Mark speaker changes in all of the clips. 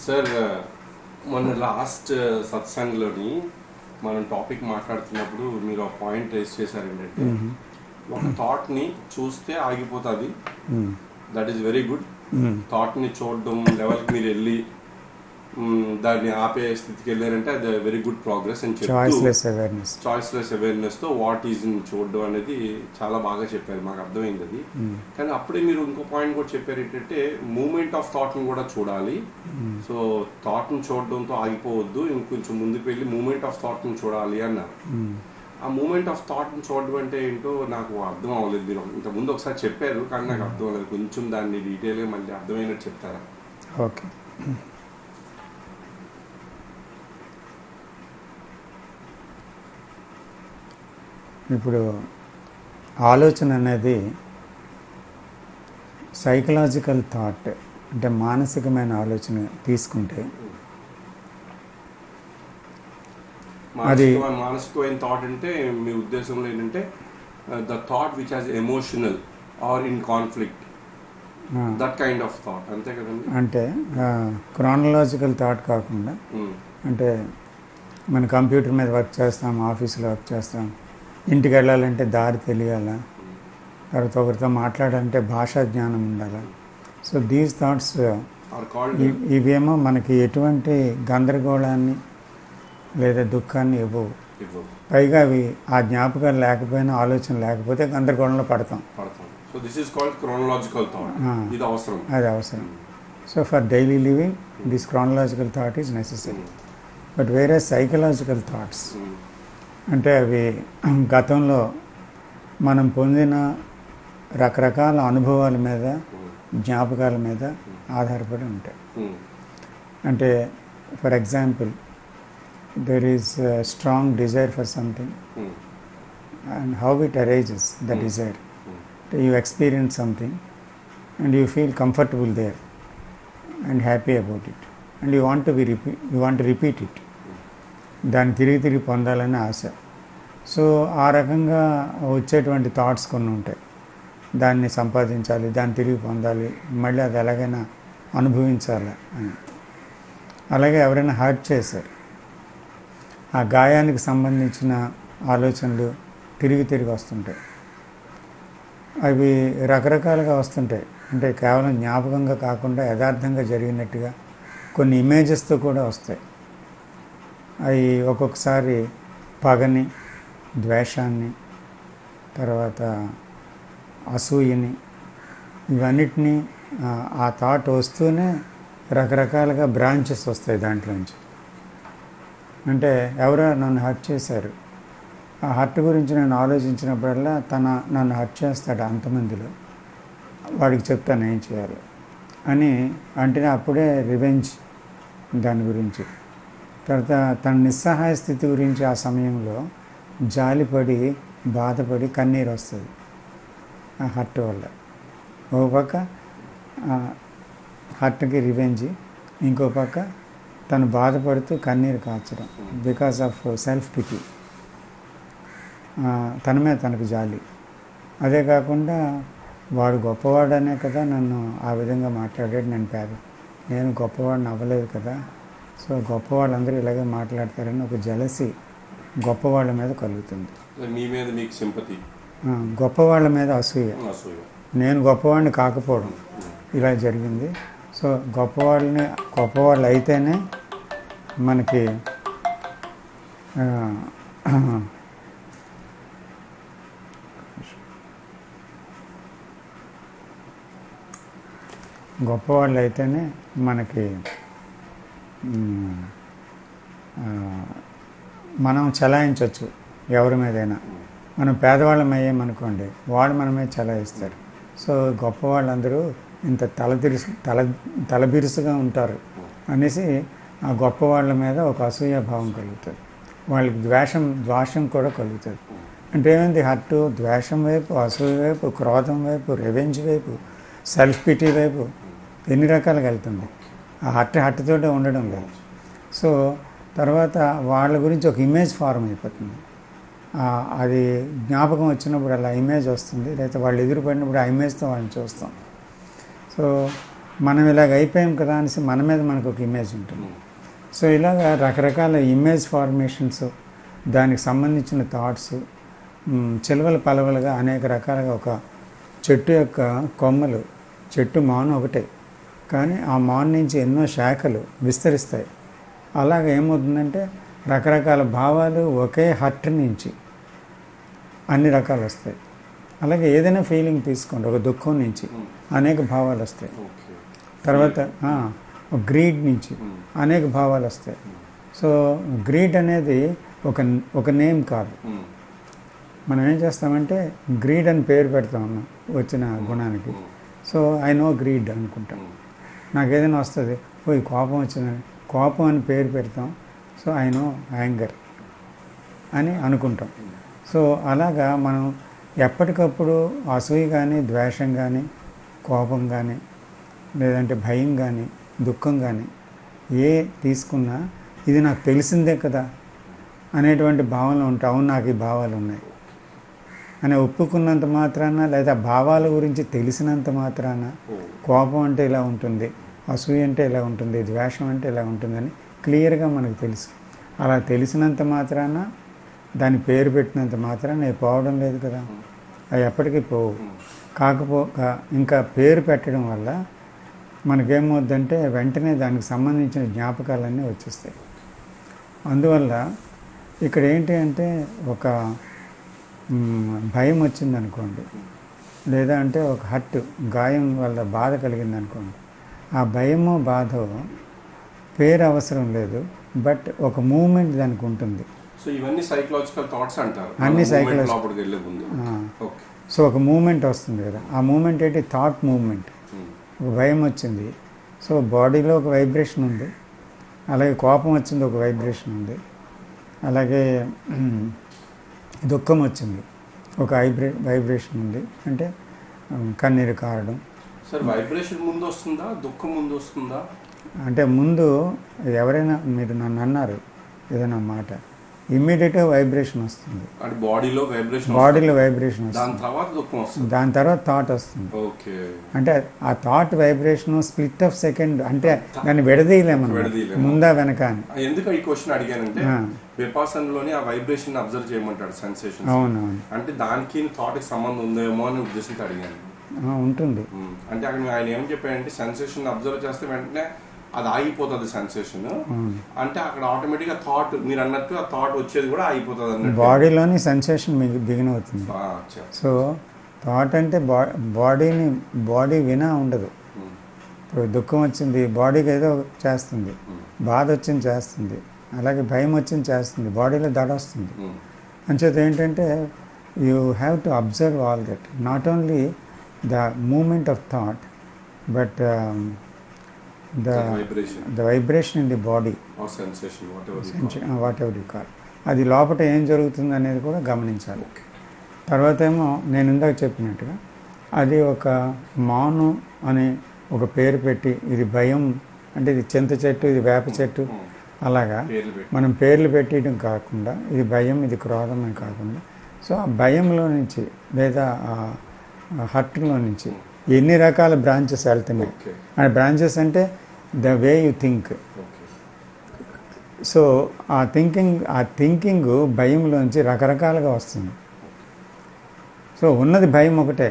Speaker 1: Sir మొన్న last సత్సంగ్లోని మనం topic మాట్లాడుతున్నప్పుడు మీరు ఒక పాయింట్ రేస్ చేశారు ఏంటంటే ఒక థాట్ని చూస్తే ఆగిపోతుంది. That is very good. థాట్ని చూడడం లెవెల్కి మీరు వెళ్ళి దాన్ని ఆపే స్థితికి వెళ్ళారంటే అది వెరీ గుడ్ ప్రోగ్రెస్ అని చెప్పి చాయిస్లెస్ అవేర్నెస్తో వాట్ ఈజ్ ఇన్ చూడడం అనేది చాలా బాగా చెప్పారు, మాకు అర్థమైంది అది. కానీ అప్పుడే మీరు ఇంకో పాయింట్ కూడా చెప్పారు ఏంటంటే మూమెంట్ ఆఫ్ థాట్ని కూడా చూడాలి. సో థాట్ని చూడడంతో ఆగిపోవద్దు, ఇంకొంచెం ముందుకు వెళ్ళి మూమెంట్ ఆఫ్ థాట్ని చూడాలి అన్నారు. ఆ మూమెంట్ ఆఫ్ థాట్ని చూడడం అంటే ఏంటో నాకు అర్థం అవ్వలేదు. మీరు ఇంతకుముందు ఒకసారి చెప్పారు కానీ నాకు అర్థం అవ్వలేదు. కొంచెం దాన్ని డీటెయిల్గా మళ్ళీ అర్థమైనట్టు చెప్తారా?
Speaker 2: ఓకే. ఇప్పుడు ఆలోచన అనేది సైకలాజికల్ థాట్, అంటే మానసికమైన ఆలోచన తీసుకుంటే
Speaker 1: అది మానసికమైన థాట్ అంటే మీ ఉద్దేశంలో ఏంటంటే the thought which has emotional are in conflict, that kind of thought, అంతే కదండి?
Speaker 2: అంటే క్రానలాజికల్ థాట్ కాకుండా, అంటే మన కంప్యూటర్ మీద వర్క్ చేస్తాం, ఆఫీస్లో వర్క్ చేస్తాం, ఇంటికి వెళ్ళాలంటే దారి తెలియాలా, తర్వాత ఒకరితో మాట్లాడాలంటే భాషా జ్ఞానం ఉండాలా. సో దీస్ థాట్స్ ఇవేమో మనకి ఎటువంటి గందరగోళాన్ని లేదా దుఃఖాన్ని ఇవ్వవు. పైగా అవి ఆ జ్ఞాపకాలు లేకపోయినా, ఆలోచన లేకపోతే గందరగోళంలో పడతాం. అది అవసరం. So for daily living this chronological thought is necessary. But వేరే సైకలాజికల్ థాట్స్ అంటే అవి గతంలో మనం పొందిన రకరకాల అనుభవాల మీద, జ్ఞాపకాల మీద ఆధారపడి ఉంటాయి. అంటే for example, there is strong desire for something and how it arises the desire. You experience something and you feel comfortable there and happy about it and you want to repeat it. దాన్ని తిరిగి పొందాలని ఆశ. So ఆ రకంగా వచ్చేటువంటి thoughts కొన్ని ఉంటాయి. దాన్ని సంపాదించాలి, దాన్ని తిరిగి పొందాలి, మళ్ళీ అది ఎలాగైనా అనుభవించాలి అని. అలాగే ఎవరైనా హర్ట్ చేశారు, ఆ గాయానికి సంబంధించిన ఆలోచనలు తిరిగి వస్తుంటాయి. అవి రకరకాలుగా వస్తుంటాయి. అంటే కేవలం జ్ఞాపకంగా కాకుండా యథార్థంగా జరిగినట్టుగా కొన్ని ఇమేజెస్తో కూడా వస్తాయి. అవి ఒక్కొక్కసారి పగని, ద్వేషాన్ని, తర్వాత అసూయని, ఇవన్నిటినీ ఆ థాట్ వస్తూనే రకరకాలుగా బ్రాంచెస్ వస్తాయి దాంట్లోంచి. అంటే ఎవరో నన్ను హర్ట్ చేశారు, ఆ హర్ట్ గురించి నేను ఆలోచించినప్పుడల్లా నన్ను హర్ట్ చేస్తాడు అంతమందిలో, వాడికి చెప్తాను ఏం చేయాలి అని. అంటే అప్పుడే రివెంజ్ దాని గురించి. తర్వాత తన నిస్సహాయ స్థితి గురించి ఆ సమయంలో జాలిపడి, బాధపడి కన్నీరు వస్తుంది ఆ హర్ట్ వల్ల. ఒక పక్క హర్ట్కి రివెంజ్, ఇంకో పక్క తను బాధపడుతూ కన్నీరు కాచడం బికాస్ ఆఫ్ సెల్ఫ్ పిటీ, తన మీద తనకు జాలి. అదే కాకుండా వాడు గొప్పవాడనే కదా నన్ను ఆ విధంగా మాట్లాడాడు, నేను గొప్పవాడిని అవ్వలేదు కదా, సో గొప్పవాళ్ళందరూ ఇలాగే మాట్లాడతారని ఒక జలసి గొప్పవాళ్ళ మీద కలుగుతుంది.
Speaker 1: మీ మీద మీకు సింపతి,
Speaker 2: గొప్పవాళ్ళ మీద అసూయ, నేను గొప్పవాడిని కాకపోవడం, ఇలా జరిగింది. సో గొప్పవాళ్ళు అయితేనే మనకి మనం చలాయించవచ్చు ఎవరి మీదైనా. మనం పేదవాళ్ళం అయ్యామనుకోండి, వాడు మన మీద చలాయిస్తారు. సో గొప్పవాళ్ళందరూ ఇంత తలబిరుసుగా ఉంటారు అనేసి ఆ గొప్పవాళ్ళ మీద ఒక అసూయ భావం కలుగుతుంది. వాళ్ళకి ద్వేషం కూడా కలుగుతుంది. అంటే ఏమైంది, హర్టు ద్వేషం వైపు, అసూయ వైపు, క్రోధం వైపు, రెవెంజ్ వైపు, సెల్ఫ్ పిటీ వైపు ఎన్ని రకాలుగా వెళ్తుంది. ఆ హర్ట్తోటే ఉండడం లేదు. సో తర్వాత వాళ్ళ గురించి ఒక ఇమేజ్ ఫార్మ్ అయిపోతుంది. అది జ్ఞాపకం వచ్చినప్పుడు అలా ఇమేజ్ వస్తుంది, లేకపోతే వాళ్ళు ఎదురుపడినప్పుడు ఆ ఇమేజ్తో వాళ్ళని చూస్తాం. సో మనం ఇలాగ అయిపోయాం కదా అనేసి మన మీద మనకు ఒక ఇమేజ్ ఉంటుంది. సో ఇలాగ రకరకాల ఇమేజ్ ఫార్మేషన్స్, దానికి సంబంధించిన థాట్స్, చిలవలు పలవలుగా అనేక రకాలుగా ఒక చెట్టు యొక్క కొమ్మలు, చెట్టు మాను ఒకటే కానీ ఆ మాన్ నుంచి ఎన్నో శాఖలు విస్తరిస్తాయి. అలాగ ఏమవుతుందంటే రకరకాల భావాలు ఒకే హర్ట్ నుంచి అన్ని రకాలు వస్తాయి. అలాగే ఏదైనా ఫీలింగ్ తీసుకోండి, ఒక దుఃఖం నుంచి అనేక భావాలు వస్తాయి. తర్వాత గ్రీడ్ నుంచి అనేక భావాలు వస్తాయి. సో గ్రీడ్ అనేది ఒక నేమ్ కాదు. మనం ఏం చేస్తామంటే గ్రీడ్ అని పేరు పెడతాం వచ్చిన గుణానికి. సో ఐ నో గ్రీడ్ అనుకుంటాం. నాకు ఏదైనా వస్తుంది, పోయి కోపం వచ్చిందని కోపం అని పేరు పెడతాం. సో ఐ నో యాంగర్ అని అనుకుంటాం. సో అలాగా మనం ఎప్పటికప్పుడు అసూయ కానీ, ద్వేషం కానీ, కోపం కానీ, లేదంటే భయం కానీ, దుఃఖం కానీ ఏ తీసుకున్నా ఇది నాకు తెలిసిందే కదా అనేటువంటి భావనలు ఉంటాయి. అవును, నాకు ఈ భావాలు ఉన్నాయి అని ఒప్పుకున్నంత మాత్రాన, లేదా భావాల గురించి తెలిసినంత మాత్రాన కోపం అంటే ఇలా ఉంటుంది, అసూయ అంటే ఇలా ఉంటుంది, ద్వేషం అంటే ఇలా ఉంటుందని క్లియర్గా మనకు తెలుసు. అలా తెలిసినంత మాత్రాన, దాని పేరు పెట్టినంత మాత్రాన అవి పోవడం లేదు కదా, అవి ఎప్పటికీ పోవు. కాకపోక ఇంకా పేరు పెట్టడం వల్ల మనకేమవుద్దంటే వెంటనే దానికి సంబంధించిన జ్ఞాపకాలన్నీ వచ్చేస్తాయి. అందువల్ల ఇక్కడ ఏంటి అంటే ఒక భయం వచ్చిందనుకోండి, లేదా అంటే ఒక హర్ట్, గాయం వల్ల బాధ కలిగిందనుకోండి, ఆ భయమో బాధో పేరు అవసరం లేదు, బట్ ఒక మూమెంట్ దానికి ఉంటుంది.
Speaker 1: సో ఇవన్నీ సైకలాజికల్ థాట్స్ అంటారు.
Speaker 2: అన్ని సైకలాజికల్. సో ఒక మూమెంట్ వస్తుంది కదా, ఆ మూమెంట్ ఏంటి? Thought moment. ఒక భయం వచ్చింది, సో బాడీలో ఒక వైబ్రేషన్ ఉంది. అలాగే కోపం వచ్చింది, ఒక వైబ్రేషన్ ఉంది. అలాగే దుఃఖం వచ్చింది, ఒక వైబ్రేషన్ ఉంది. అంటే కన్నీరు కారడం.
Speaker 1: సార్ వైబ్రేషన్ ముందు వస్తుందా, దుఃఖం ముందు వస్తుందా?
Speaker 2: అంటే ముందు ఎవరైనా మీరు నన్ను అన్నారు ఏదైనా మాట, ఇమ్మీడియట్గా వైబ్రేషన్ వస్తుంది.
Speaker 1: బాడీలో వైబ్రేషన్ వస్తుంది, దాని తర్వాత
Speaker 2: థాట్ వస్తుంది. అంటే ఆ thought vibration split of second, అంటే దాన్ని విడదీయలేము ముందా వెనక అని.
Speaker 1: ఎందుకు ఈ క్వశ్చన్ అడిగానంటే విపాసనలోని ఆ వైబ్రేషన్ అబ్జర్వ్ చేయమంటాడు, సెన్సేషన్.
Speaker 2: అవునవును,
Speaker 1: అంటే దానికి థాట్ కి సంబంధం ఉందేమో అని ఉద్దేశంతో అడిగాను.
Speaker 2: ఉంటుంది.
Speaker 1: అంటే అక్కడ ఆయన ఏం చెప్పాడంటే సెన్సేషన్ అబ్జర్వ్ చేస్తే వెంటనే అది ఆగిపోతుంది సెన్సేషన్. అంటే అక్కడ ఆటోమేటిక్గా థాట్, మీరు అన్నట్టు ఆ థాట్ వచ్చేది కూడా ఆగిపోతుంది అన్నట్టు.
Speaker 2: బాడీలోని సెన్సేషన్ మీకు బిగిన్ అవుతుంది. సో థాట్ అంటే బాడీ వినా ఉండదు. ఇప్పుడు దుఃఖం వచ్చింది, బాడీకి ఏదో చేస్తుంది, బాధ వచ్చింది చేస్తుంది, అలాగే భయం వచ్చింది చేస్తుంది, బాడీలో దడ వస్తుంది. అంచేత ఏంటంటే you have to observe all that, not only the moment of thought but the vibration in the body
Speaker 1: or sensation,
Speaker 2: whatever you call. అది లోపల ఏం జరుగుతుంది అనేది కూడా గమనించాలి. తర్వాత ఏమో నేను ఇందాక చెప్పినట్టుగా అది ఒక మాను అని ఒక పేరు పెట్టి, ఇది భయం అంటే ఇది చింత చెట్టు, ఇది వేప చెట్టు, అలాగా మనం పేర్లు పెట్టడం కాకుండా ఇది భయం, ఇది క్రోధం అని కాకుండా, సో ఆ భయంలో నుంచి లేదా ఆ హర్ట్లో నుంచి ఎన్ని రకాల బ్రాంచెస్ వెళ్తున్నాయి. అండ్ బ్రాంచెస్ అంటే the way you think. So ఆ థింకింగ్ భయంలోంచి రకరకాలుగా వస్తుంది. సో ఉన్నది భయం ఒకటే,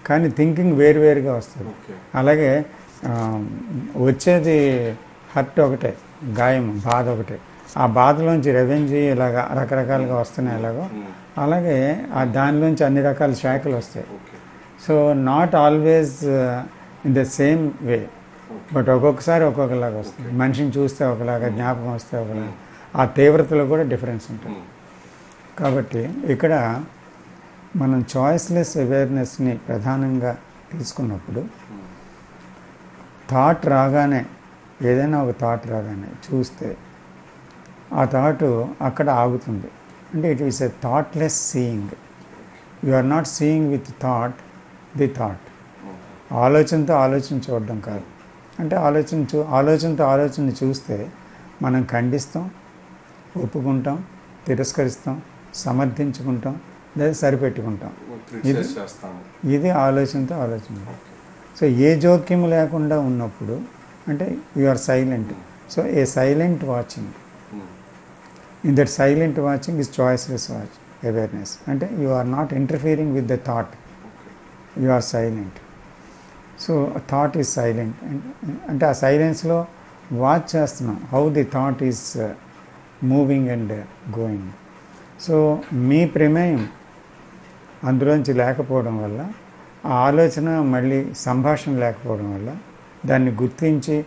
Speaker 2: కానీ థింకింగ్ వేరువేరుగా వస్తుంది. అలాగే వచ్చేది హర్ట్ ఒకటే, గాయం, బాధ ఒకటే. ఆ బాధలోంచి రెవెంజ్ ఇలాగా రకరకాలుగా వస్తున్నాయి. ఎలాగో అలాగే దానిలోంచి అన్ని రకాల శాఖలు వస్తాయి. So not always in the same way, but ఒక్కొక్కసారి ఒక్కొక్కలాగా వస్తుంది. మనిషిని చూస్తే ఒకలాగా, జ్ఞాపకం వస్తే ఒకలాగా, ఆ తీవ్రతలో కూడా డిఫరెన్స్ ఉంటుంది. కాబట్టి ఇక్కడ మనం చాయిస్లెస్ అవేర్నెస్ని ప్రధానంగా తీసుకున్నప్పుడు థాట్ రాగానే, ఏదైనా ఒక థాట్ రాగానే చూస్తే ఆ థాట్ అక్కడ ఆగుతుంది. అంటే it is a thoughtless seeing. You are not seeing with thought the thought. ఆలోచన చూడడం కాదు. అంటే ఆలోచనతో ఆలోచనని చూస్తే మనం ఖండిస్తాం, ఒప్పుకుంటాం, తిరస్కరిస్తాం, సమర్థించుకుంటాం, లేదా సరిపెట్టుకుంటాం. ఇది ఆలోచన. సో ఏ జోక్యం లేకుండా ఉన్నప్పుడు అంటే you are silent. So a silent watching, in that silent watching is choiceless awareness. అంటే you are not interfering with the thought, you are silent. So thought is silent అంటే ఆ సైలెన్స్లో వాచ్ చేస్తున్నాం how the thought is moving and going. So మీ ప్రమేయం అందులోంచి లేకపోవడం వల్ల, ఆ ఆలోచన మళ్ళీ సంభాషణ లేకపోవడం వల్ల, దాన్ని గుర్తించి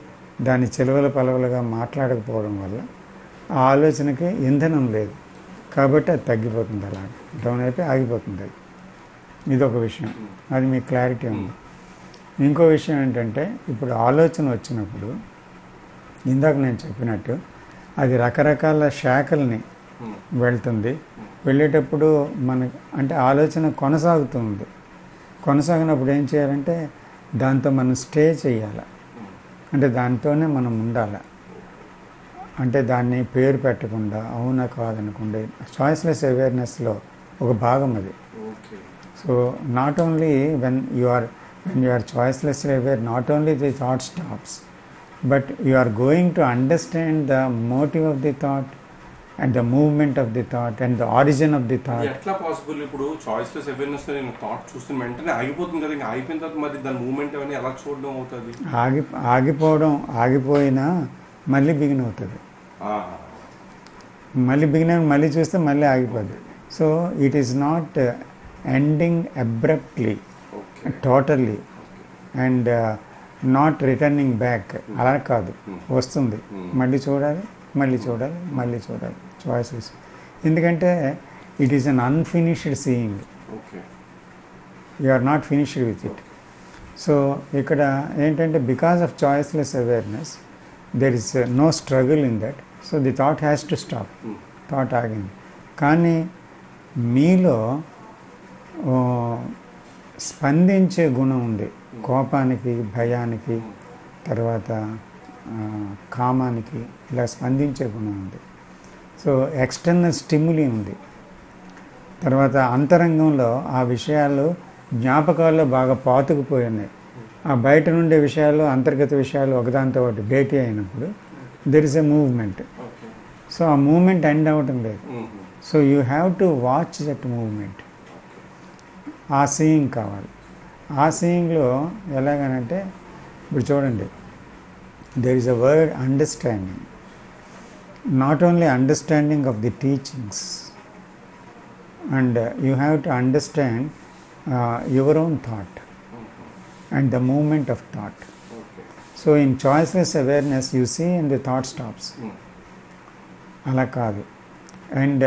Speaker 2: దాన్ని చిలవల పలవలుగా మాట్లాడకపోవడం వల్ల ఆ ఆలోచనకి ఇంధనం లేదు. కాబట్టి అది తగ్గిపోతుంది, అలా డౌన్ అయిపోయి ఆగిపోతుంది. అది ఇదొక విషయం, అది మీకు క్లారిటీ ఉంది. ఇంకో విషయం ఏంటంటే ఇప్పుడు ఆలోచన వచ్చినప్పుడు ఇందాక నేను చెప్పినట్టు అది రకరకాల శాఖల్ని వెళ్తుంది. వెళ్ళేటప్పుడు మనకి అంటే ఆలోచన కొనసాగుతుంది. కొనసాగినప్పుడు ఏం చేయాలంటే దాంతో మనం స్టే చేయాలి, అంటే దాంతోనే మనం ఉండాలి. అంటే దాన్ని పేరు పెట్టకుండా అవునా కాదనకుండా చాయిస్లెస్ అవేర్నెస్లో ఒక భాగం అది. So not only when you are choicelessly aware, not only the thought stops, but you are going to understand the motive of the thought and the movement of the thought and the origin of the thought.
Speaker 1: ఎట్లా possible? ఇప్పుడు choiceless awareness నేను thought చూస్తున్న వెంటనే ఆగిపోతుంది కదా, ఇంకా ఆగిపోయిన తర్వాత మరి దాని మూవ్మెంట్ అవన్నీ ఎలా చూడడం అవుతుంది?
Speaker 2: ఆగిపోయినా మళ్ళీ బిగిన్ అవుతుంది. మళ్ళీ బిగిన్ మళ్ళీ చూస్తే మళ్ళీ ఆగిపోద్ది. So it is not ending abruptly, totally and not returning back. అలా కాదు, వస్తుంది, మళ్ళీ చూడాలి, మళ్ళీ చూడాలి, మళ్ళీ చూడాలి, చాయిసెస్. ఎందుకంటే it is un unfinished seeing, you are not finished with it. So ఇక్కడ ఏంటంటే because of choiceless awareness there is no struggle in that. So the thought has to stop. Thought ఆగింది. కానీ మీలో స్పందించే గుణం ఉంది, కోపానికి, భయానికి, తర్వాత కామానికి, ఇలా స్పందించే గుణం ఉంది. సో ఎక్స్టర్నల్ స్టిమ్యులీ ఉంది. తర్వాత అంతరంగంలో ఆ విషయాలు జ్ఞాపకాల్లో బాగా పాతుకుపోయి ఉన్నాయి. ఆ బయట నుండే విషయాలు, అంతర్గత విషయాలు ఒకదాంతో ఒకటి భేటీ అయినప్పుడు there is a movement. So ఆ మూవ్మెంట్ ఎండ్ అవ్వటం లేదు. So you have to watch that movement. ఆ సీయింగ్ కావాలి. ఆ సీయింగ్లో ఎలాగనంటే ఇప్పుడు చూడండి, there is a word understanding. Not only understanding of the teachings, and you have to understand your own thought and the moment of thought. So in choiceless awareness you see and the thought stops. అలా కాదు. And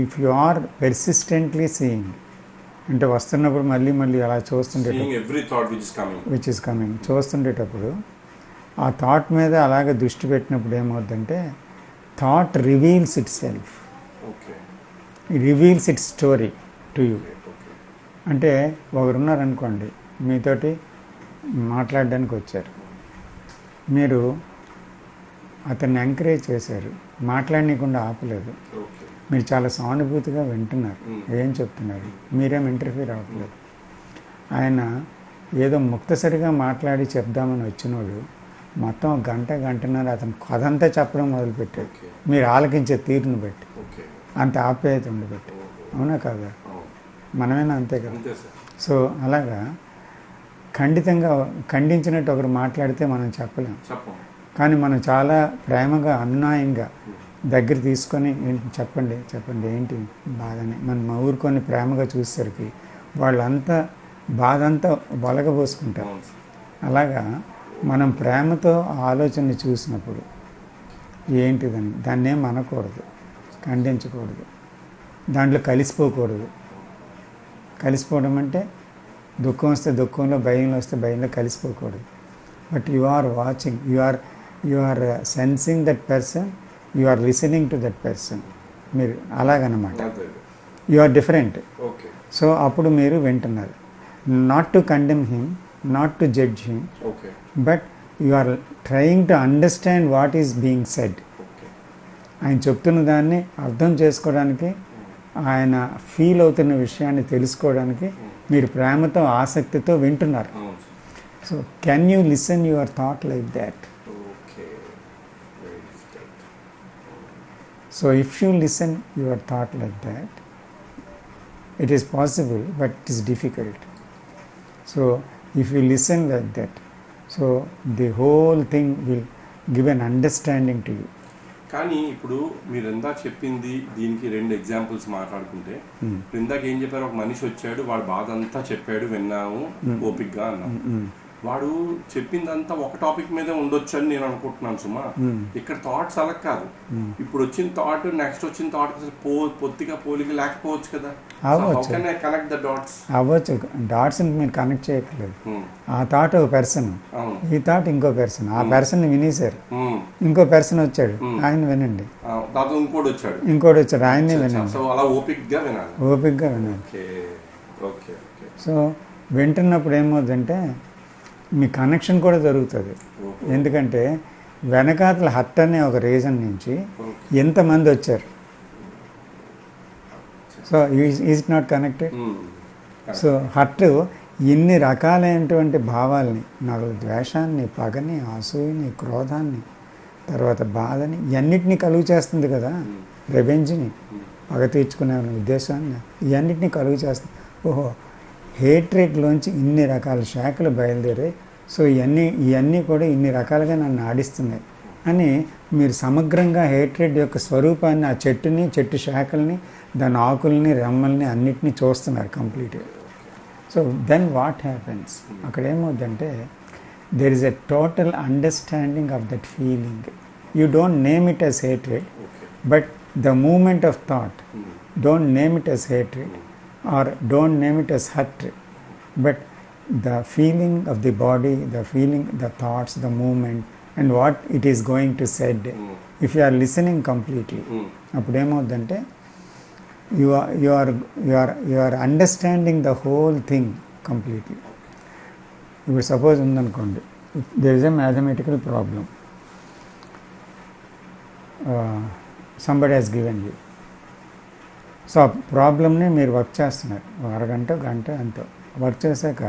Speaker 2: if you are పెర్సిస్టెంట్లీ seeing, అంటే వస్తున్నప్పుడు మళ్ళీ మళ్ళీ అలా which is coming చూస్తుండేటప్పుడు ఆ thought మీద అలాగే దృష్టి పెట్టినప్పుడు ఏమవుతుందంటే thought reveals it self, reveals it story to you. అంటే ఒకరున్నారనుకోండి, మీతోటి మాట్లాడడానికి వచ్చారు, మీరు అతన్ని ఎంకరేజ్ చేశారు, మాట్లాడనీయకుండా ఆపలేదు, మీరు చాలా సానుభూతిగా వింటున్నారు, ఏం చెప్తున్నారు, మీరేం ఇంటర్ఫీర్ అవ్వట్లేదు. ఆయన ఏదో ముక్తసరిగా మాట్లాడి చెప్దామని వచ్చినోడు మొత్తం గంటన్నర అతను కథంతా చెప్పడం మొదలుపెట్టాడు, మీరు ఆలకించే తీరును బట్టి, అంత ఆప్యాయత ఉండబట్టి. అవునా కాదా? మనమేనా? అంతే కదా. సో అలాగా ఖండించినట్టు ఒకరు మాట్లాడితే మనం చెప్పలేం. కానీ మనం చాలా ప్రేమగా, అన్యాయంగా దగ్గర తీసుకొని చెప్పండి ఏంటి బాధని మన ఊరుకొని ప్రేమగా చూసేసరికి వాళ్ళంతా బాధ అంతా బొలగబోసుకుంటారు. అలాగా మనం ప్రేమతో ఆలోచనని చూసినప్పుడు ఏంటిదని దాన్ని ఏం అనకూడదు, ఖండించకూడదు, దాంట్లో కలిసిపోకూడదు. కలిసిపోవడం అంటే దుఃఖం వస్తే దుఃఖంలో, భయంలో వస్తే భయంలో కలిసిపోకూడదు. But you are watching, you are sensing that person, you are listening to that person. మీరు అలాగనమాట, యు ఆర్ డిఫరెంట్. సో అప్పుడు మీరు వింటున్నారు. Not to condemn him, not to judge him, but you are trying to understand what is being said. ఆయన చెప్తున్న దాన్ని అర్థం చేసుకోవడానికి, ఆయన ఫీల్ అవుతున్న విషయాన్ని తెలుసుకోవడానికి మీరు ప్రేమతో, ఆసక్తితో వింటున్నారు. So can you listen your thought like that?
Speaker 1: Okay. Very difficult.
Speaker 2: So if you listen your thought like that, it is possible, but it is difficult. So if you listen like that, so the whole thing will give an understanding to you.
Speaker 1: కానీ ఇప్పుడు మీరు ఇందాక చెప్పింది దీనికి 2 examples మాట్లాడుకుంటే, ఇందాక ఏం చెప్పారు, ఒక మనిషి వచ్చాడు, వాడు బాధ అంతా చెప్పాడు, విన్నాము ఓపిక్గా అన్నాము. వాడు చెప్పిందంతా ఒక టాపిక్ మీదే ఉండొచ్చు అని నేను అనుకుంటున్నాను సుమా. ఇక్కడ థాట్స్ అలా కాదు. ఇప్పుడు వచ్చిన థాట్ నెక్స్ట్ వచ్చిన థాట్ పొత్తిగా పోలిక లేకపోవచ్చు కదా. కనెక్ట్ ద డాట్స్
Speaker 2: అవ్వచ్చు. డాట్స్ మీరు కనెక్ట్ చేయట్లేదు. ఆ థాట్ ఒక పర్సన్, ఈ థాట్ ఇంకో పర్సన్. ఆ పర్సన్ వినేశారు, ఇంకో పర్సన్ వచ్చాడు, ఆయన వినండి. ఇంకోటి వచ్చాడు, ఆయన్ని వినండి.
Speaker 1: అలా ఓపిక్గా వినాలి.
Speaker 2: ఓపిక్గా వినాలి. సో వింటున్నప్పుడు ఏమవుతుందంటే మీ కనెక్షన్ కూడా జరుగుతుంది. ఎందుకంటే వెనకాతల హట్ అనే ఒక రీజన్ నుంచి ఎంతమంది వచ్చారు. So is it not connected? So hate ఇన్ని రకాలైనటువంటి భావాల్ని, నాకు ద్వేషాన్ని, పగని, అసూయని, క్రోధాన్ని, తర్వాత బాధని, ఇవన్నిటినీ కలుగు చేస్తుంది కదా. రెవెంజ్ని, పగ తీర్చుకునే ఉద్దేశాన్ని, ఇవన్నిటినీ కలుగు చేస్తుంది. ఓహో, హేట్రేట్లోంచి ఇన్ని రకాల శాఖలు బయలుదేరాయి. సో ఇవన్నీ కూడా ఇన్ని రకాలుగా నన్ను ఆడిస్తున్నాయి అని మీరు సమగ్రంగా హేట్రేట్ యొక్క స్వరూపాన్ని, ఆ చెట్టుని, చెట్టు శాఖల్ని, దాని ఆకుల్ని, రెమ్మల్ని అన్నిటినీ చూస్తున్నారు కంప్లీట్గా. So then what happens? అక్కడ ఏమవుతుందంటే there is a total understanding of that feeling. You don't name it as hatred, but the moment of thought, don't name it as hatred or don't name it as hurt, but the feeling of the body, the feeling, the thoughts, the movement, and what it is going to said. If you are listening completely, appudu emavudante you are understanding the whole thing completely. If suppose undanukondi, there is a mathematical problem, somebody has given you. So ఆ ప్రాబ్లమ్ని మీరు work చేస్తున్నారు, అరగంట, గంట ఎంతో work చేశాక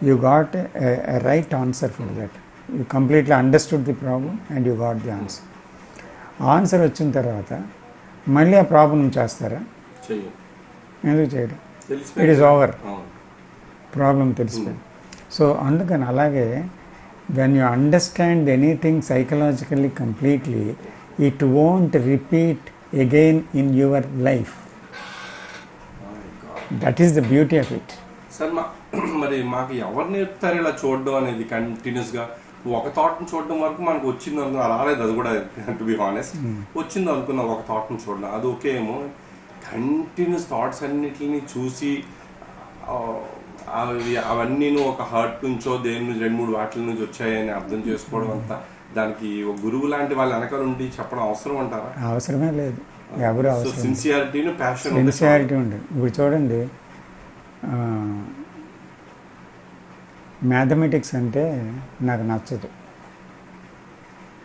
Speaker 2: you got a right answer for that. You completely understood the problem and you got the answer. Answer వచ్చిన తర్వాత మళ్ళీ ఆ ప్రాబ్లం చేస్తారా? ఎందుకు చేయడం? It is over. ప్రాబ్లం తెలిసిపోయింది. సో అందుకని అలాగే when you understand anything psychologically completely, it won't repeat again in your life. That is the beauty of it.
Speaker 1: Sir మరి మాకు ఎవరు నేర్పుతారు ఇలా చూడడం అనేది? కంటిన్యూస్గా ఒక థాట్ని చూడడం వరకు మనకు వచ్చింది అనుకున్నా, రాలేదు అది కూడా, టు బి హానెస్ట్. వచ్చింది అనుకున్నా ఒక థాట్ని చూడడం, అది ఓకే ఏమో. కంటిన్యూస్ థాట్స్ అన్నిటిని చూసి అవన్నీ ఒక హర్ట్ నుంచో దేని నుంచి 2-3 వాటిల నుంచి వచ్చాయని అర్థం చేసుకోవడం అంతా, దానికి ఒక గురువు లాంటి వాళ్ళ వెనకాల ఉండి చెప్పడం అవసరం అంటారా?
Speaker 2: అవసరమే లేదు. ఎవరు అవసరం.
Speaker 1: సిన్సియారిటీ
Speaker 2: ఉండదు. ఇప్పుడు చూడండి, మ్యాథమెటిక్స్ అంటే నాకు నచ్చదు.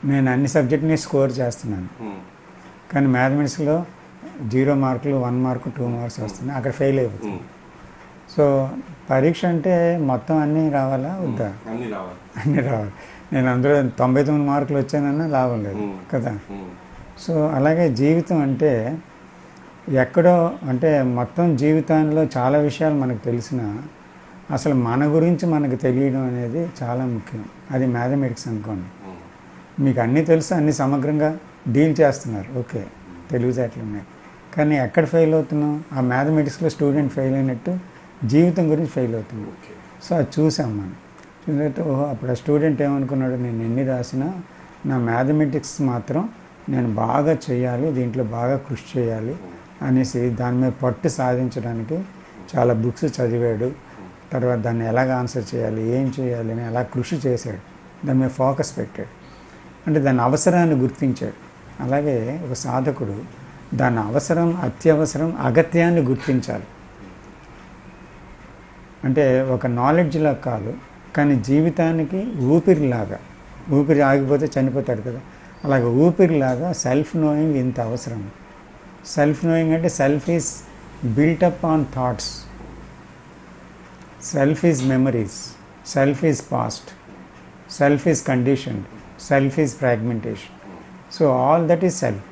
Speaker 2: నేను అన్ని సబ్జెక్ట్ని స్కోర్ చేస్తున్నాను, కానీ మ్యాథమెటిక్స్లో 0 మార్కులు, 1 మార్కు, 2 మార్క్స్ వస్తున్నాయి, అక్కడ ఫెయిల్ అయిపోతుంది. సో పరీక్ష అంటే మొత్తం అన్నీ రావాలా వద్దా? అన్నీ రావాలి. నేను అందులో 99 మార్కులు వచ్చానన్నా లాభం లేదు కదా. సో అలాగే జీవితం అంటే ఎక్కడో, అంటే మొత్తం జీవితంలో చాలా విషయాలు మనకు తెలిసిన, అసలు మన గురించి మనకు తెలియడం అనేది చాలా ముఖ్యం. అది మ్యాథమెటిక్స్ అనుకోండి. మీకు అన్నీ తెలుసు, అన్నీ సమగ్రంగా డీల్ చేస్తున్నారు, ఓకే, తెలివితేటలు ఉన్నాయి, కానీ ఎక్కడ ఫెయిల్ అవుతున్నాం? ఆ మ్యాథమెటిక్స్లో స్టూడెంట్ ఫెయిల్ అయినట్టు జీవితం గురించి ఫెయిల్ అవుతున్నాం. సో అది చూసాం మనం. చూసినట్టు ఓహో, అప్పుడు ఆ స్టూడెంట్ ఏమనుకున్నాడు, నేను ఎన్ని రాసినా నా మ్యాథమెటిక్స్ మాత్రం నేను బాగా చేయాలి, దీంట్లో బాగా కృషి చేయాలి అనేసి దాని మీద పట్టు సాధించడానికి చాలా బుక్స్ చదివాడు. తర్వాత దాన్ని ఎలాగ ఆన్సర్ చేయాలి, ఏం చేయాలి అని అలా కృషి చేశాడు, దాని మీద ఫోకస్ పెట్టాడు. అంటే దాని అవసరాన్ని గుర్తించాడు. అలాగే ఒక సాధకుడు దాని అవసరం, అత్యవసరం, అగత్యాన్ని గుర్తించాలి. అంటే ఒక నాలెడ్జ్లా కాదు, కానీ జీవితానికి ఊపిరిలాగా. ఊపిరి ఆగిపోతే చనిపోతాడు కదా, అలాగే ఊపిరిలాగా సెల్ఫ్ నోయింగ్ ఇంత అవసరం. సెల్ఫ్ నోయింగ్ అంటే self is built up on thoughts, self is memories, self is past, self is conditioned, self is fragmentation. So all that is self.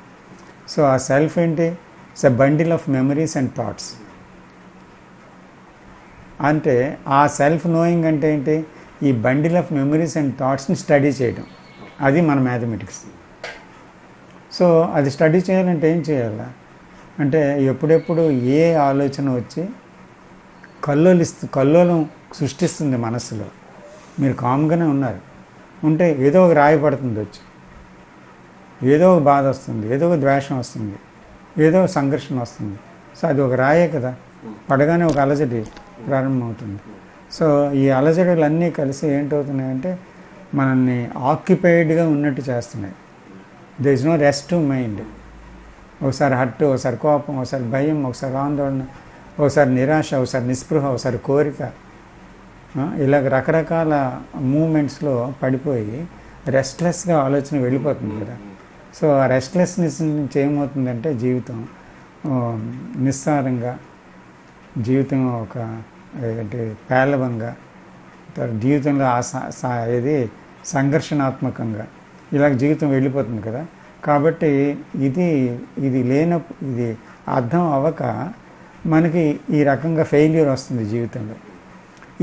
Speaker 2: So ఆ సెల్ఫ్ ఏంటి? It's a bundle of memories and thoughts. అంటే ఆ self knowing అంటే ఏంటి? ఈ bundle of memories and థాట్స్ని study చేయడం, అది మన మ్యాథమెటిక్స్. సో అది స్టడీ చేయాలంటే ఏం చేయాలా అంటే ఎప్పుడెప్పుడు ఏ ఆలోచన వచ్చి కల్లోలం సృష్టిస్తుంది మనస్సులో, మీరు కామ్గానే ఉన్నారు ఉంటే ఏదో ఒక రాయి పడుతుంది వచ్చి, ఏదో ఒక బాధ వస్తుంది, ఏదో ఒక ద్వేషం వస్తుంది, ఏదో ఒక సంఘర్షణ వస్తుంది. సో అది ఒక రాయే కదా, పడగానే ఒక అలజడి ప్రారంభమవుతుంది. సో ఈ అలజడులన్నీ కలిసి ఏంటవుతున్నాయంటే మనల్ని ఆక్యుపైడ్గా ఉన్నట్టు చేస్తున్నాయి. There is no rest to mind. ఒకసారి హట్టు, ఒకసారి కోపం, ఒకసారి భయం, ఒకసారి ఆందోళన, ఒకసారి నిరాశ, ఒకసారి నిస్పృహ, ఒకసారి కోరిక, ఇలాగ రకరకాల మూమెంట్స్లో పడిపోయి రెస్ట్లెస్గా ఆలోచన వెళ్ళిపోతుంది కదా. సో ఆ రెస్ట్లెస్నెస్ నుంచి ఏమవుతుందంటే జీవితం నిస్సారంగా, జీవితం ఒక ఏంటి పేలవంగా, జీవితంలో ఇది సంఘర్షణాత్మకంగా ఇలాగ జీవితం వెళ్ళిపోతుంది కదా. కాబట్టి ఇది లేనప్పుడు, ఇది అర్థం అవ్వక మనకి ఈ రకంగా ఫెయిల్యూర్ వస్తుంది జీవితంలో.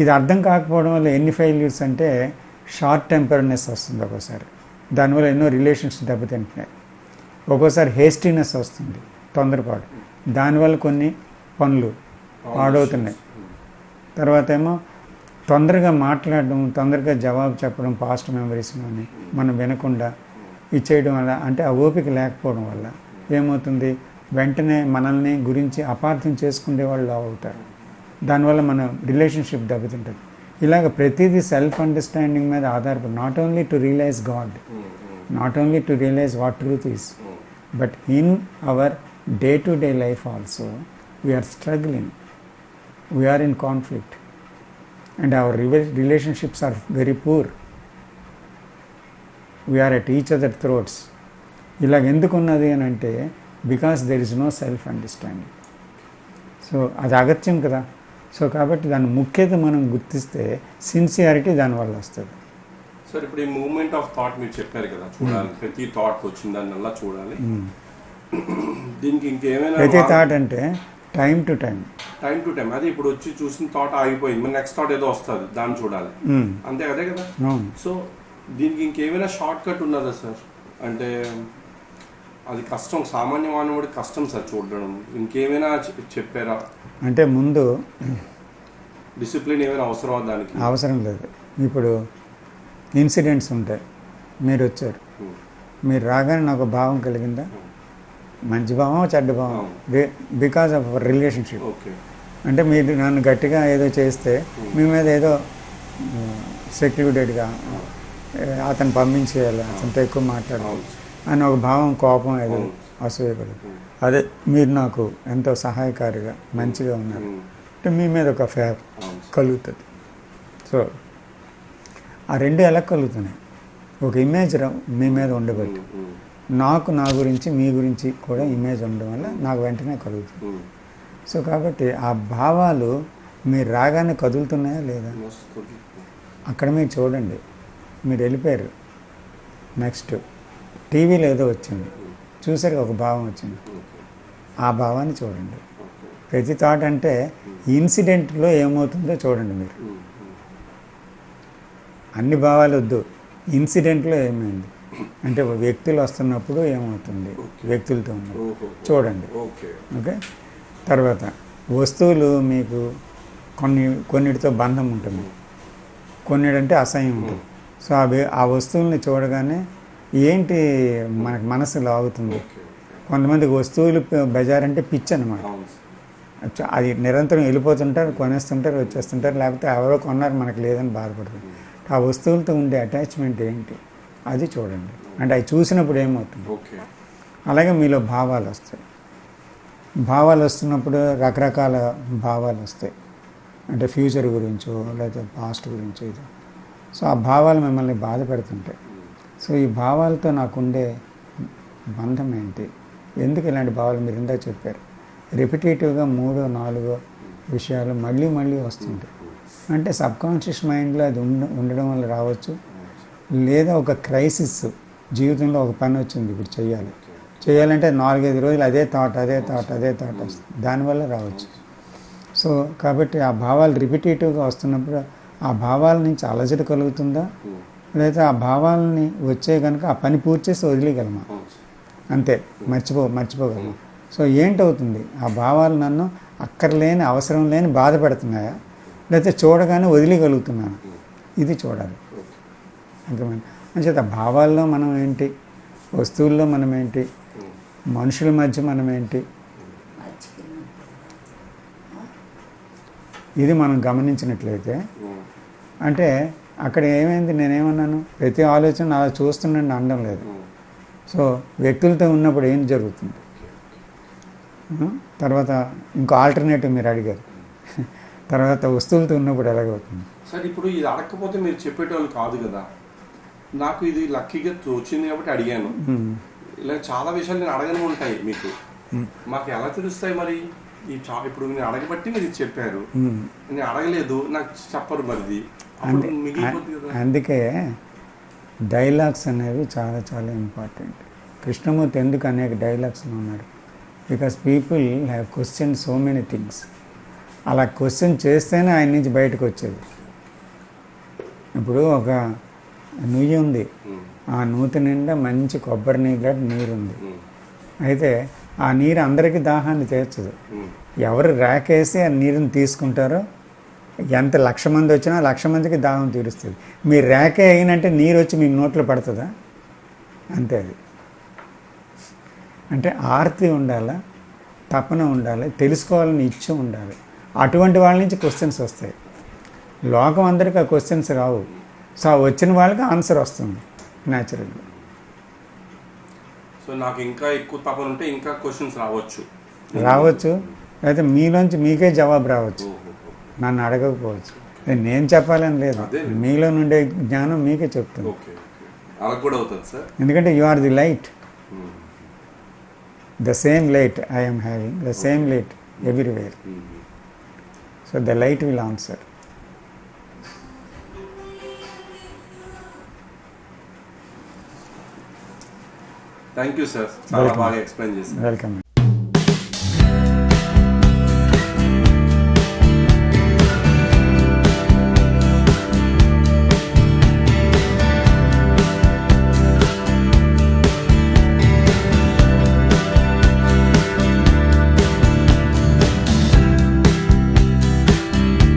Speaker 2: ఇది అర్థం కాకపోవడం వల్ల ఎన్ని ఫెయిల్యూర్స్ అంటే షార్ట్ టెంపర్నెస్ వస్తుంది ఒక్కోసారి, దానివల్ల ఎన్నో రిలేషన్స్ దెబ్బతింటున్నాయి. ఒక్కోసారి హేస్టీనెస్ వస్తుంది, తొందరపాటు, దానివల్ల కొన్ని పనులు పాడవుతున్నాయి. తర్వాత ఏమో తొందరగా మాట్లాడడం, తొందరగా జవాబు చెప్పడం, పాస్ట్ మెమరీస్లోని మనం వినకుండా ఇచ్చేయడం వల్ల, అంటే ఆ ఓపిక లేకపోవడం వల్ల ఏమవుతుంది, వెంటనే మనల్ని గురించి అపార్థం చేసుకునే వాళ్ళు అవుతారు. దానివల్ల మన రిలేషన్షిప్ దెబ్బతింటుంది. ఇలాగ ప్రతిదీ సెల్ఫ్ అండర్స్టాండింగ్ మీద ఆధారపడి, not only to realise God, not only to realise what truth is, but in our day to day life also we're struggling, we're in conflict and our relationships are very poor. We are at each other throats. ఇలాగ ఎందుకున్నది అని అంటే because there is no self understanding. So అది అగత్యం కదా. So కాబట్టి దాని ముఖ్యత మనం గుర్తిస్తే సిన్సియారిటీ దానివల్ల వస్తుంది.
Speaker 1: సార్ ఇప్పుడు ఈ మూవ్మెంట్ ఆఫ్ థాట్ మీరు చెప్పారు కదా, చూడాలి ప్రతి థాట్ వచ్చిందని అలా చూడాలి. దీనికి ఇంకేమైనా
Speaker 2: ప్రతి థాట్ అంటే టైం టు టైం
Speaker 1: అది ఇప్పుడు వచ్చి చూసిన థాట్ ఆగిపోయింది, మన నెక్స్ట్ థాట్ ఏదో వస్తుంది, దాన్ని చూడాలి, అంతే అదే కదా. సో దీనికి ఇంకేమైనా షార్ట్ కట్ ఉన్నదా సార్? అంటే అది కష్టం, సామాన్య మానవుడికి కష్టం సార్ చూడడం. ఇంకేమైనా చెప్పారా?
Speaker 2: అంటే ముందు
Speaker 1: డిసిప్లిన్ ఏమైనా అవసరమా? దానికి
Speaker 2: అవసరం లేదు. ఇప్పుడు ఇన్సిడెంట్స్ ఉంటాయి, మీరు వచ్చారు, మీరు రాగానే నాకు భావం కలిగిందా, మంచి భావం చెడ్డ భావం, బికాజ్ ఆఫ్ రిలేషన్షిప్. అంటే మీరు నన్ను గట్టిగా ఏదో చేస్తే మీ మీద ఏదో సెక్యూరిటీగా అతను పంపించేయాలి, అతనితో ఎక్కువ మాట్లాడాలి అని ఒక భావం, కోపం, ఏదో అసూయ కలుగుతుంది. అదే మీరు నాకు ఎంతో సహాయకారిగా మంచిగా ఉన్నారు అంటే మీ మీద ఒక ఫేవర్ కలుగుతుంది. సో ఆ రెండు ఎలా కలుగుతున్నాయి? ఒక ఇమేజ్ మీ మీద ఉండబట్టి, నాకు నా గురించి మీ గురించి కూడా ఇమేజ్ ఉండడం వల్ల నాకు వెంటనే కలుగుతుంది. సో కాబట్టి ఆ భావాలు మీరు రాగానే కదులుతున్నాయా లేదా అక్కడ మీరు చూడండి. మీరు వెళ్ళిపోయారు, నెక్స్ట్ టీవీలో ఏదో వచ్చింది, చూసారు ఒక భావం వచ్చింది, ఆ భావాన్ని చూడండి. ప్రతి థాట్ అంటే ఇన్సిడెంట్లో ఏమవుతుందో చూడండి. మీరు అన్ని భావాలు వద్దు, ఇన్సిడెంట్లో ఏమైంది అంటే వ్యక్తులు వస్తున్నప్పుడు ఏమవుతుంది, వ్యక్తులతో ఉన్నప్పుడు చూడండి. ఓకే. తర్వాత వస్తువులు మీకు కొన్నిటితో బంధం ఉంటుంది, కొన్నిటంటే అసహ్యం ఉంటుంది. సో ఆ వస్తువుల్ని చూడగానే ఏంటి మనకు మనసు లాగుతుంది. కొంతమందికి వస్తువులు బజారంటే పిచ్చి అనమాట. అది నిరంతరం వెళ్ళిపోతుంటారు, కొనేస్తుంటారు, వచ్చేస్తుంటారు, లేకపోతే ఎవరో కొన్నారు మనకు లేదని బాధపడుతుంది. ఆ వస్తువులతో ఉండే అటాచ్మెంట్ ఏంటి అది చూడండి. అంటే అవి చూసినప్పుడు ఏమవుతుంది. అలాగే మీలో భావాలు వస్తాయి. భావాలు వస్తున్నప్పుడు రకరకాల భావాలు వస్తాయి, అంటే ఫ్యూచర్ గురించో లేకపోతే పాస్ట్ గురించో ఇది. సో ఆ భావాలు మిమ్మల్ని బాధ పెడుతుంటాయి. సో ఈ భావాలతో నాకుండే బంధం ఏంటి, ఎందుకు ఇలాంటి భావాలు మీరు ఇందాక చెప్పారు, రిపిటేటివ్గా 3-4 విషయాలు మళ్ళీ మళ్ళీ వస్తుంటాయి. అంటే సబ్కాన్షియస్ మైండ్లో అది ఉండడం వల్ల రావచ్చు, లేదా ఒక క్రైసిస్, జీవితంలో ఒక పని వచ్చింది ఇప్పుడు చేయాలంటే 4-5 రోజులు అదే థాట్ వస్తుంది, దానివల్ల రావచ్చు. సో కాబట్టి ఆ భావాలు రిపిటేటివ్గా వస్తున్నప్పుడు ఆ భావాల నుంచి అలజడి కలుగుతుందా, లేదా ఆ భావాలని వచ్చే కనుక ఆ పని పూర్తి చేసి వదిలేయగలమా, అంతే, మర్చిపోగలమా. సో ఏంటవుతుంది, ఆ భావాలు నన్ను అక్కర్లేని అవసరం లేని బాధ పెడుతున్నాయా, లేకపోతే చూడగానే వదిలేయగలుగుతున్నాను, ఇది చూడాలి. అర్థమైంది. అంచేత భావాల్లో మనం ఏంటి, వస్తువుల్లో మనం ఏంటి, మనుషుల మధ్య మనం ఏంటి, ఇది మనం గమనించినట్లయితే అంటే అక్కడ ఏమైంది, నేనేమన్నాను, ప్రతి ఆలోచన అలా చూస్తున్నాను అనడం లేదు. సో వ్యక్తులతో ఉన్నప్పుడు ఏం జరుగుతుంది, తర్వాత ఇంకో ఆల్టర్నేటివ్ మీరు అడిగారు, తర్వాత వస్తువులతో ఉన్నప్పుడు ఎలాగవుతుంది.
Speaker 1: సార్ ఇప్పుడు ఇది అడగకపోతే మీరు చెప్పేటోళ్ళు కాదు కదా, నాకు ఇది లక్కీగా వచ్చింది కాబట్టి అడిగాను. ఇలా చాలా విషయాలు నేను అడగని ఉంటాయి, మీకు మాకు ఎలా తెలుస్తాయి మరి? ఇప్పుడు నేను అడగబట్టి మీరు చెప్పారు, నేను అడగలేదు నాకు చెప్పరు మరిది.
Speaker 2: అందుకే డైలాగ్స్ అనేవి చాలా చాలా ఇంపార్టెంట్. కృష్ణమూర్తి ఎందుకు అనేక డైలాగ్స్లో ఉన్నాడు, because people have question so many things. అలా క్వశ్చన్ చేస్తేనే ఆయన నుంచి బయటకు వచ్చేది. ఇప్పుడు ఒక నుయ్యి ఉంది, ఆ నూతి నిండా మంచి కొబ్బరి నీరు ఉంది. అయితే ఆ నీరు అందరికీ దాహాన్ని తీర్చదు. ఎవరు ర్యాకేసి ఆ నీరుని తీసుకుంటారో, ఎంత 1,00,000 మంది వచ్చినా 1,00,000 మందికి దాహం తీరుస్తుంది. మీరు ర్యాకే అయినంటే నీరు వచ్చి మీ నోట్లో పడుతుందా? అంతే. అది అంటే ఆర్తి ఉండాలా, తపన ఉండాలి, తెలుసుకోవాలని ఇచ్చ ఉండాలి. అటువంటి వాళ్ళ నుంచి క్వశ్చన్స్ వస్తాయి. లోకం అందరికీ ఆ క్వశ్చన్స్ రావు. సో వచ్చిన వాళ్ళకి ఆన్సర్ వస్తుంది న్యాచురల్గా.
Speaker 1: సో నాకు ఇంకా ఎక్కువ తపన ఉంటే ఇంకా క్వశ్చన్స్
Speaker 2: రావచ్చు, అయితే మీలోంచి మీకే జవాబు రావచ్చు, నన్ను అడగకపోవచ్చు. నేను చెప్పాలని లేదు, మీలో నుండే జ్ఞానం మీకే చెప్తుంది. ఎందుకంటే you are the light, the same light I am having, the same light everywhere. So the light will answer.
Speaker 1: Thank you sir, చాలా బాగా ఎక్స్ప్లెయిన్ చేశారు.
Speaker 2: వెల్కమ్.